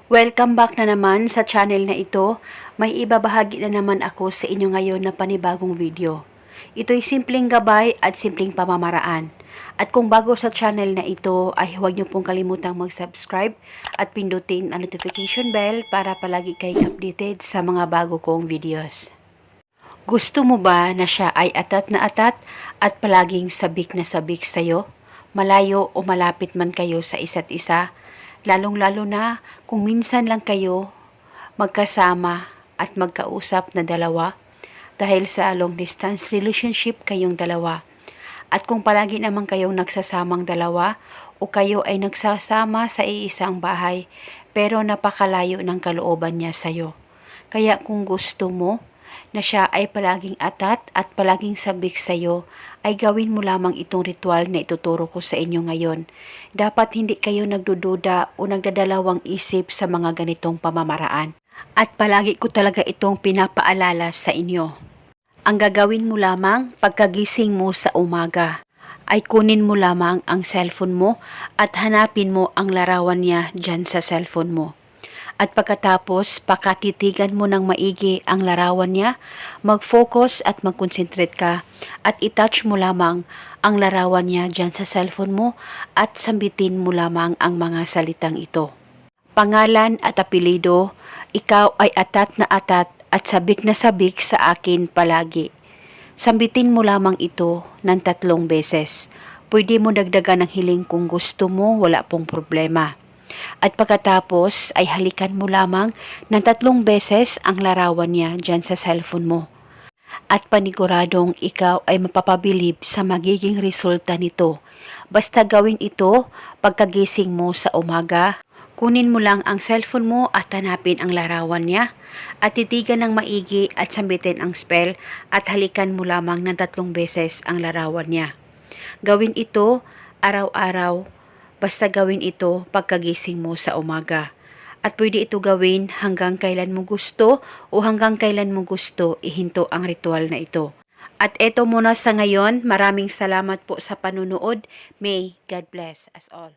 Welcome back na naman sa channel na ito. May ibabahagi na naman ako sa inyo ngayon na panibagong video. Ito'y simpleng gabay at simpleng pamamaraan. At kung bago sa channel na ito ay huwag niyo pong kalimutang mag-subscribe at pindutin ang notification bell para palagi kayong updated sa mga bago kong videos. Gusto mo ba na siya ay atat na atat at palaging sabik na sabik sa'yo? Malayo o malapit man kayo sa isa't isa? Lalong-lalo na kung minsan lang kayo magkasama at magkausap na dalawa dahil sa long distance relationship kayong dalawa. At kung palagi naman kayong nagsasamang dalawa o kayo ay nagsasama sa iisang bahay pero napakalayo ng kalooban niya sa'yo. Kaya kung gusto mo na siya ay palaging atat at palaging sabik sa iyo, ay gawin mo lamang itong ritual na ituturo ko sa inyo ngayon. Dapat hindi kayo nagdududa o nagdadalawang isip sa mga ganitong pamamaraan. At palagi ko talaga itong pinapaalala sa inyo. Ang gagawin mo lamang pagkagising mo sa umaga ay kunin mo lamang ang cellphone mo at hanapin mo ang larawan niya dyan sa cellphone mo. At pagkatapos, pakatitigan mo ng maigi ang larawan niya, mag-focus at mag-concentrate ka at itouch mo lamang ang larawan niya dyan sa cellphone mo at sambitin mo lamang ang mga salitang ito. Pangalan at apelido, ikaw ay atat at sabik na sabik sa akin palagi. Sambitin mo lamang ito ng 3 beses. Pwede mo dagdagan ng hiling kung gusto mo, wala pong problema. At pagkatapos ay halikan mo lamang ng 3 beses ang larawan niya dyan sa cellphone mo. At paniguradong ikaw ay mapapabilib sa magiging resulta nito. Basta gawin ito pagkagising mo sa umaga. Kunin mo lang ang cellphone mo at hanapin ang larawan niya. At titigan ng maigi at sambitin ang spell at halikan mo lamang ng 3 beses ang larawan niya. Gawin ito araw-araw. Basta gawin ito pagkagising mo sa umaga. At pwede ito gawin hanggang kailan mo gusto o hanggang kailan mo gusto ihinto ang ritual na ito. At eto muna sa ngayon, maraming salamat po sa panunood. May God bless us all.